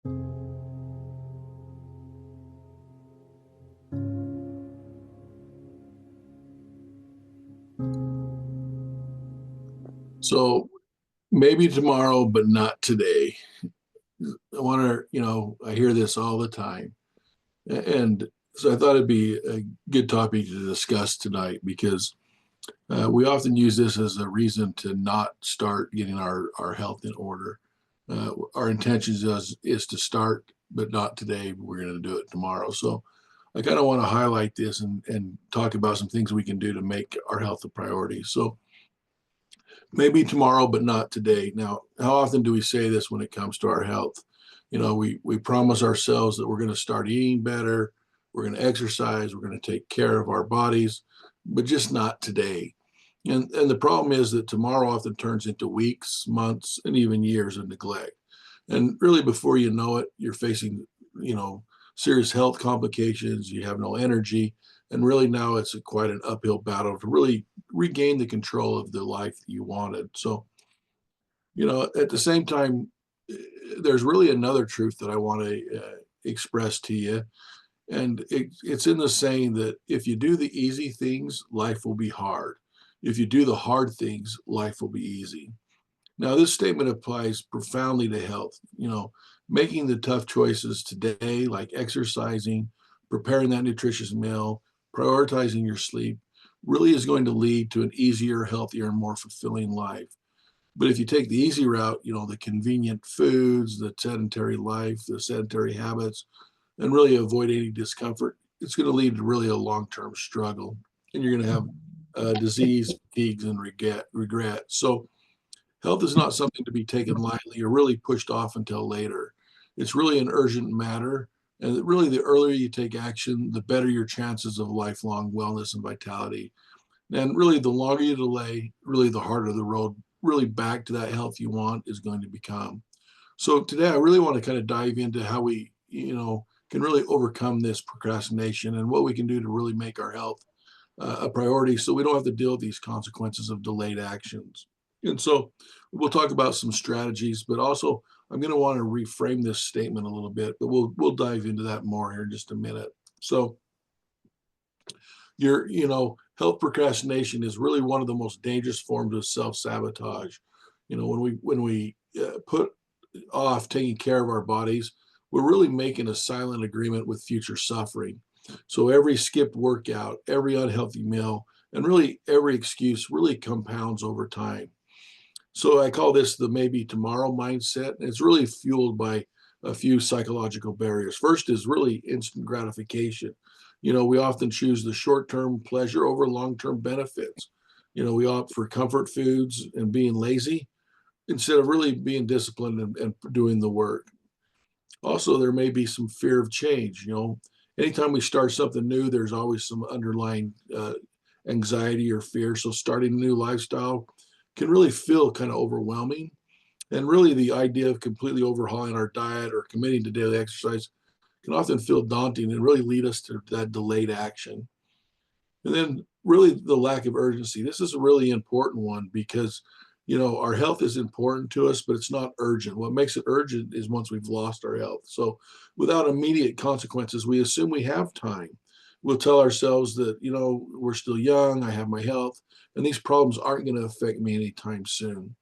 So maybe tomorrow, but not today. I want to, I hear this all the time. And so I thought it'd be a good topic to discuss tonight because we often use this as a reason to not start getting our health in order. Our intentions is to start, but not today. We're going to do it tomorrow. So I kind of want to highlight this and talk about some things we can do to make our health a priority. So maybe tomorrow, but not today. Now, how often do we say this when it comes to our health? We promise ourselves that we're going to start eating better, we're going to exercise, we're going to take care of our bodies, but just not today. And the problem is that tomorrow often turns into weeks, months, and even years of neglect. And really, before you know it, you're facing, you know, serious health complications. You have no energy, and really now it's quite an uphill battle to really regain the control of the life that you wanted. So, at the same time, there's really another truth that I want to express to you. And it's in the saying that if you do the easy things, life will be hard. If you do the hard things, life will be easy. Now, this statement applies profoundly to health. Making the tough choices today, like exercising, preparing that nutritious meal, prioritizing your sleep, really is going to lead to an easier, healthier, and more fulfilling life. But if you take the easy route, the convenient foods, the sedentary life, the sedentary habits, and really avoid any discomfort, it's going to lead to really a long-term struggle. And you're going to have disease, fatigues, and regret. So health is not something to be taken lightly or really pushed off until later. It's really an urgent matter. And really, the earlier you take action, the better your chances of lifelong wellness and vitality. And really, the longer you delay, really, the harder the road really back to that health you want is going to become. So today, I really want to kind of dive into how we, can really overcome this procrastination and what we can do to really make our health a priority so we don't have to deal with these consequences of delayed actions. And so we'll talk about some strategies, but also I'm going to want to reframe this statement a little bit, but we'll dive into that more here in just a minute. So health procrastination is really one of the most dangerous forms of self-sabotage. When we put off taking care of our bodies, we're really making a silent agreement with future suffering. So every skipped workout, every unhealthy meal, and really every excuse really compounds over time. So I call this the maybe tomorrow mindset. It's really fueled by a few psychological barriers. First is really instant gratification. We often choose the short term pleasure over long term benefits. We opt for comfort foods and being lazy instead of really being disciplined and doing the work. Also, there may be some fear of change. Anytime we start something new, there's always some underlying anxiety or fear. So starting a new lifestyle can really feel kind of overwhelming. And really, the idea of completely overhauling our diet or committing to daily exercise can often feel daunting and really lead us to that delayed action. And then, really, the lack of urgency. This is a really important one because, our health is important to us, but it's not urgent. What makes it urgent is once we've lost our health. So, without immediate consequences, we assume we have time. We'll tell ourselves that, we're still young, I have my health, and these problems aren't going to affect me anytime soon.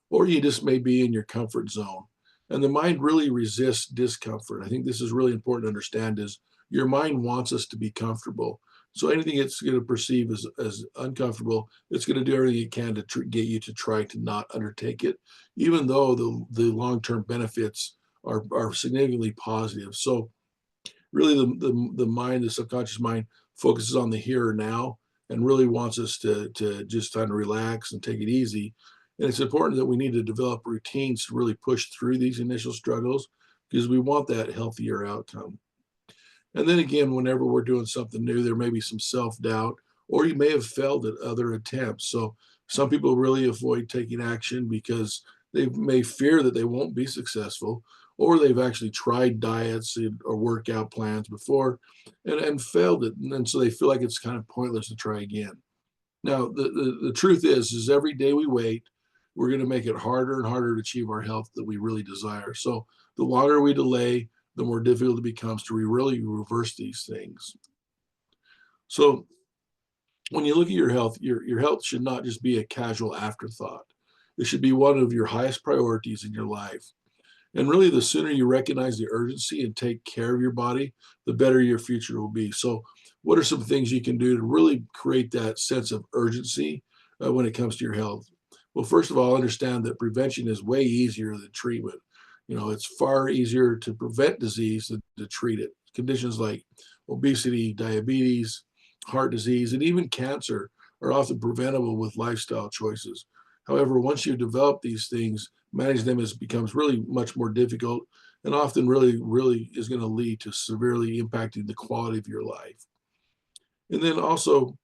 Or you just may be in your comfort zone. And the mind really resists discomfort. I think this is really important to understand is your mind wants us to be comfortable. So anything it's going to perceive as uncomfortable, it's going to do everything it can to get you to try to not undertake it, even though the long-term benefits are significantly positive. So really the mind, the subconscious mind focuses on the here or now and really wants us to just kind of relax and take it easy. And it's important that we need to develop routines to really push through these initial struggles because we want that healthier outcome. And then again, whenever we're doing something new, there may be some self-doubt, or you may have failed at other attempts. So some people really avoid taking action because they may fear that they won't be successful, or they've actually tried diets or workout plans before and failed it. And so they feel like it's kind of pointless to try again. Now, the truth is every day we wait, we're going to make it harder and harder to achieve our health that we really desire. So the longer we delay, the more difficult it becomes to really reverse these things. So when you look at your health should not just be a casual afterthought. It should be one of your highest priorities in your life. And really, the sooner you recognize the urgency and take care of your body, the better your future will be. So, what are some things you can do to really create that sense of urgency when it comes to your health? Well, first of all, understand that prevention is way easier than treatment. It's far easier to prevent disease than to treat it. Conditions like obesity, diabetes, heart disease, and even cancer are often preventable with lifestyle choices. However, once you develop these things, manage them becomes really much more difficult and often really is going to lead to severely impacting the quality of your life. And then also,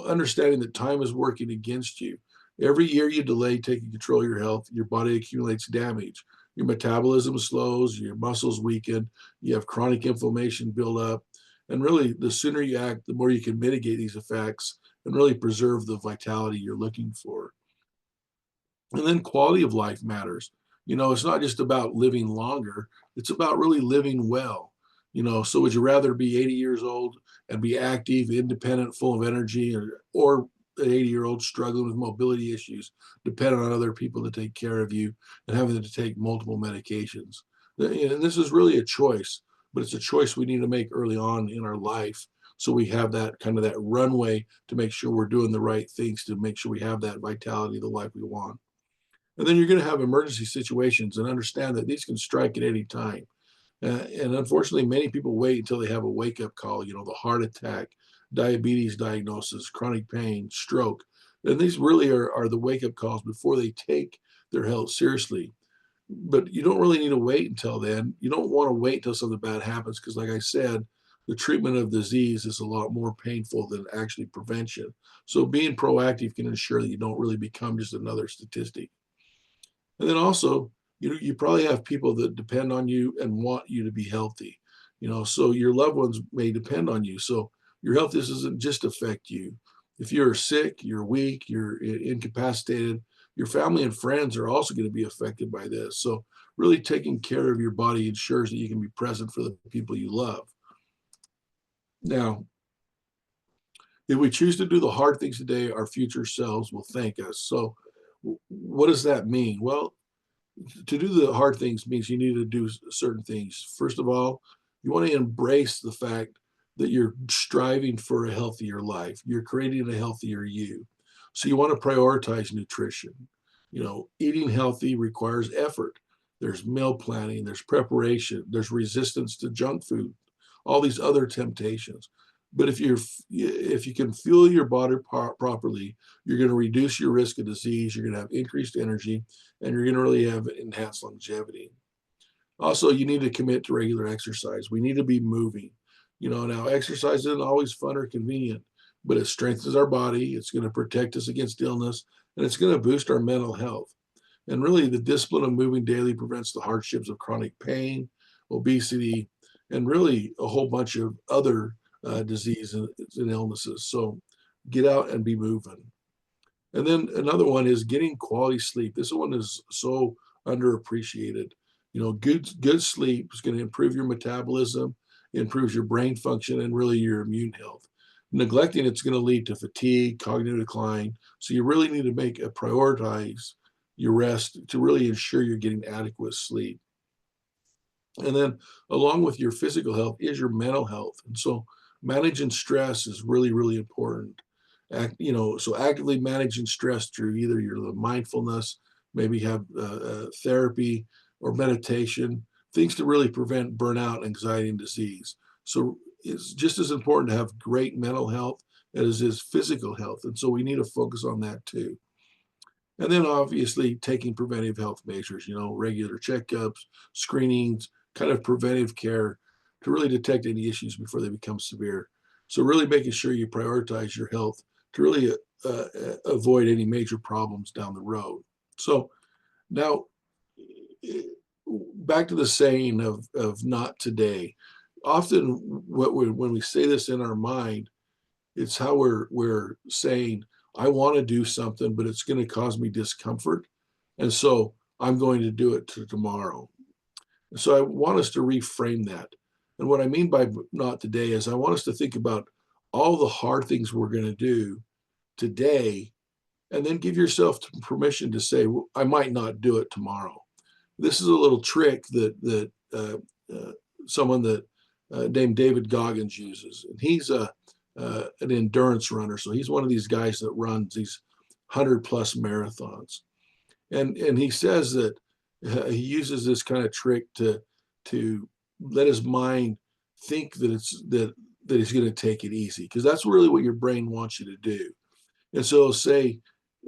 understanding that time is working against you. Every year you delay taking control of your health, your body accumulates damage. Your metabolism slows, your muscles weaken, you have chronic inflammation build up. And really, the sooner you act, the more you can mitigate these effects and really preserve the vitality you're looking for. And then quality of life matters. It's not just about living longer, it's about really living well. So would you rather be 80 years old and be active, independent, full of energy, or an 80-year-old struggling with mobility issues, dependent on other people to take care of you and having to take multiple medications? And this is really a choice, but it's a choice we need to make early on in our life. So we have that kind of that runway to make sure we're doing the right things to make sure we have that vitality, the life we want. And then you're going to have emergency situations and understand that these can strike at any time. And unfortunately, many people wait until they have a wake up call, the heart attack, diabetes diagnosis, chronic pain, stroke. And these really are the wake up calls before they take their health seriously. But you don't really need to wait until then. You don't want to wait until something bad happens because, like I said, the treatment of disease is a lot more painful than actually prevention. So being proactive can ensure that you don't really become just another statistic. And then also, you probably have people that depend on you and want you to be healthy. So your loved ones may depend on you. So your health doesn't just affect you. If you're sick, you're weak, you're incapacitated, your family and friends are also going to be affected by this. So really taking care of your body ensures that you can be present for the people you love. Now, if we choose to do the hard things today, our future selves will thank us. So what does that mean? Well, to do the hard things means you need to do certain things. First of all, you want to embrace the fact that you're striving for a healthier life. You're creating a healthier you. So you want to prioritize nutrition. Eating healthy requires effort. There's meal planning, there's preparation, there's resistance to junk food, all these other temptations. But if you can fuel your body properly, you're going to reduce your risk of disease. You're going to have increased energy, and you're going to really have enhanced longevity. Also, you need to commit to regular exercise. We need to be moving. Now exercise isn't always fun or convenient, but it strengthens our body. It's going to protect us against illness, and it's going to boost our mental health. And really, the discipline of moving daily prevents the hardships of chronic pain, obesity, and really a whole bunch of other disease and illnesses. So get out and be moving. And then another one is getting quality sleep. This one is so underappreciated. Good sleep is going to improve your metabolism, improves your brain function, and really your immune health. Neglecting it's going to lead to fatigue, cognitive decline. So you really need to make a prioritize your rest to really ensure you're getting adequate sleep. And then along with your physical health is your mental health. And so managing stress is really important. So actively managing stress through either your mindfulness, maybe have therapy or meditation, things to really prevent burnout, anxiety, and disease. So it's just as important to have great mental health as is physical health. And so we need to focus on that too. And then obviously taking preventive health measures, regular checkups, screenings, kind of preventive care to really detect any issues before they become severe. So really making sure you prioritize your health to really avoid any major problems down the road. So now back to the saying of not today. Often when we say this in our mind, it's how we're saying, I want to do something, but it's going to cause me discomfort. And so I'm going to do it tomorrow. So I want us to reframe that. And what I mean by not today is I want us to think about all the hard things we're going to do today, and then give yourself permission to say, well, I might not do it tomorrow. This is a little trick that someone that named David Goggins uses, and he's an endurance runner. So he's one of these guys that runs these 100+ marathons, and he says that he uses this kind of trick to let his mind think that he's going to take it easy, because that's really what your brain wants you to do. And so say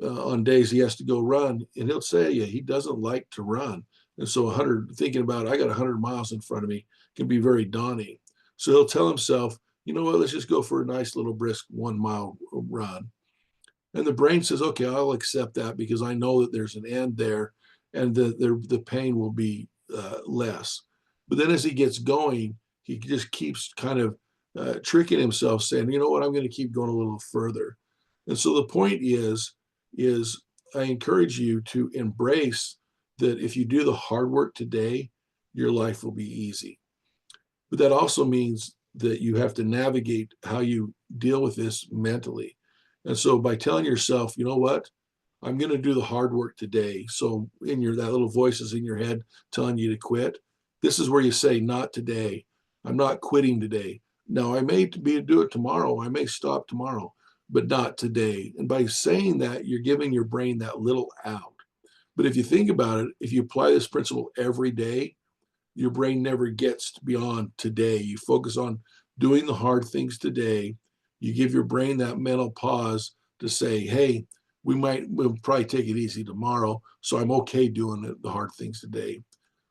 on days he has to go run, and he'll say, yeah, he doesn't like to run. And so 100, thinking about, I got 100 miles in front of me, can be very daunting. So he'll tell himself, you know what, let's just go for a nice little brisk 1 mile run. And the brain says, okay, I'll accept that because I know that there's an end there, and the pain will be less. But then as he gets going, he just keeps kind of tricking himself, saying, you know what, I'm going to keep going a little further. And so the point is I encourage you to embrace that if you do the hard work today, your life will be easy. But that also means that you have to navigate how you deal with this mentally. And so by telling yourself, you know what, I'm going to do the hard work today. So in your that little voices in your head telling you to quit, this is where you say, not today. I'm not quitting today. Now I may be do it tomorrow. I may stop tomorrow, but not today. And by saying that, you're giving your brain that little out. But if you think about it, if you apply this principle every day, your brain never gets beyond today. You focus on doing the hard things today. You give your brain that mental pause to say, hey, we'll probably take it easy tomorrow. So I'm okay doing the hard things today.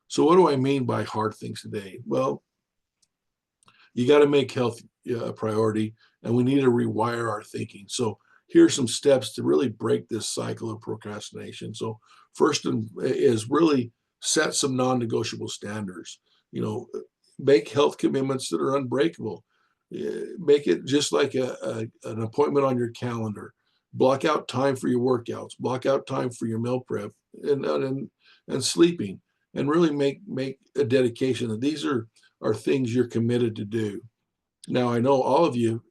So what do I mean by hard things today? Well, you got to make health a priority, and we need to rewire our thinking. So here are some steps to really break this cycle of procrastination. So first is really set some non-negotiable standards. You know, make health commitments that are unbreakable. Make it just like an appointment on your calendar. Block out time for your workouts. Block out time for your meal prep and sleeping, and really make a dedication that these are things you're committed to do. Now, I know all of you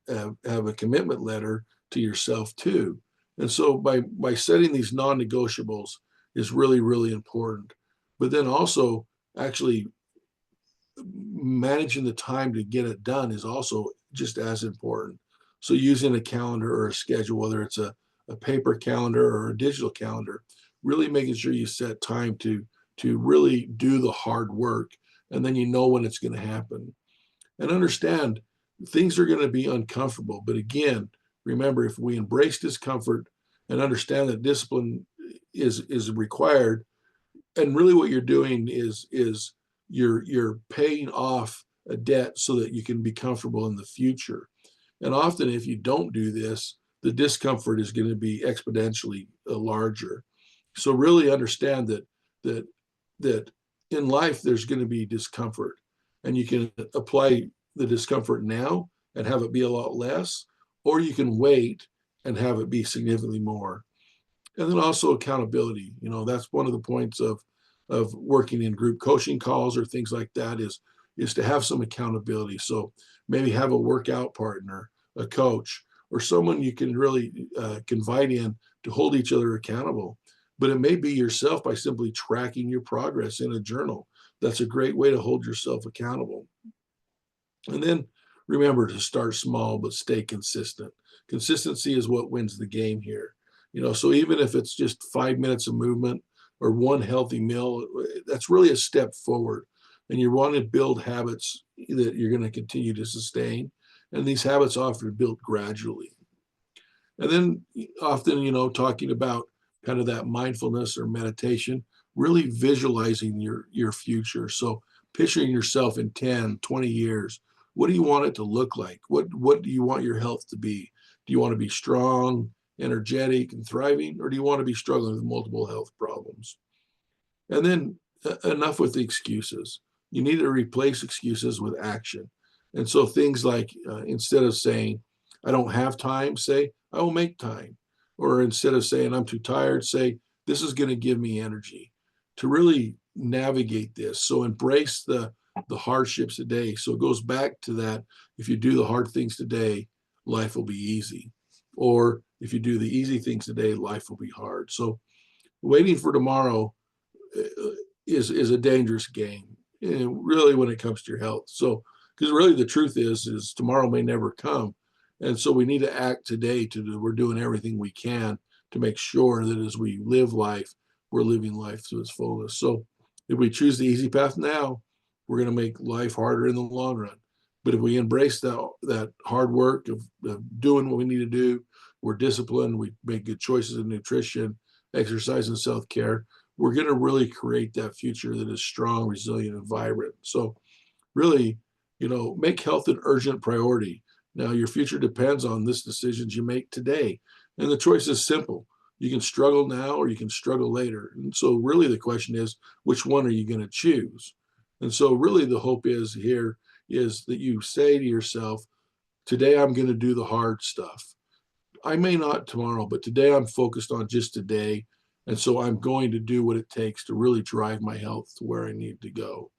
have a commitment letter to yourself too. And so by setting these non-negotiables is really, really important. But then also actually managing the time to get it done is also just as important. So using a calendar or a schedule, whether it's a paper calendar or a digital calendar, really making sure you set time to really do the hard work, and then you know when it's going to happen. And understand things are going to be uncomfortable. But again, remember, if we embrace discomfort and understand that discipline is required, and really what you're doing is you're paying off a debt so that you can be comfortable in the future. And often, if you don't do this, the discomfort is going to be exponentially larger. So really understand that in life there's going to be discomfort, and you can apply the discomfort now and have it be a lot less, or you can wait and have it be significantly more. And then also accountability. You know, that's one of the points of working in group coaching calls or things like that is to have some accountability. So maybe have a workout partner, a coach, or someone you can really confide in to hold each other accountable. But it may be yourself by simply tracking your progress in a journal. That's a great way to hold yourself accountable. And then remember to start small but stay consistent. Consistency is what wins the game here. You know, so even if it's just 5 minutes of movement or one healthy meal, that's really a step forward. And you want to build habits that you're going to continue to sustain. And these habits often are built gradually. And then often, you know, talking about kind of that mindfulness or meditation, really visualizing your future. So picturing yourself in 10, 20 years. What do you want it to look like? What do you want your health to be? Do you want to be strong, energetic, and thriving, or do you want to be struggling with multiple health problems? And then enough with the excuses. You need to replace excuses with action. And so things like instead of saying, I don't have time, say, I will make time. Or instead of saying, I'm too tired, say, this is going to give me energy. To really navigate this. So embrace the hardships today. So it goes back to that. If you do the hard things today, life will be easy. Or if you do the easy things today, life will be hard. So waiting for tomorrow is a dangerous game, and really when it comes to your health. So because really the truth is tomorrow may never come, and so we need to act today to do. We're doing everything we can to make sure that as we live life, we're living life to its fullest. So if we choose the easy path now, we're going to make life harder in the long run. But if we embrace that hard work of doing what we need to do, we're disciplined, we make good choices in nutrition, exercise, and self care, we're going to really create that future that is strong, resilient, and vibrant. So, really, make health an urgent priority. Now, your future depends on this decisions you make today. And the choice is simple. You can struggle now or you can struggle later. And so, really, the question is, which one are you going to choose? And so, really, the hope is here is that you say to yourself, today I'm going to do the hard stuff. I may not tomorrow, but today I'm focused on just today. And so I'm going to do what it takes to really drive my health to where I need to go.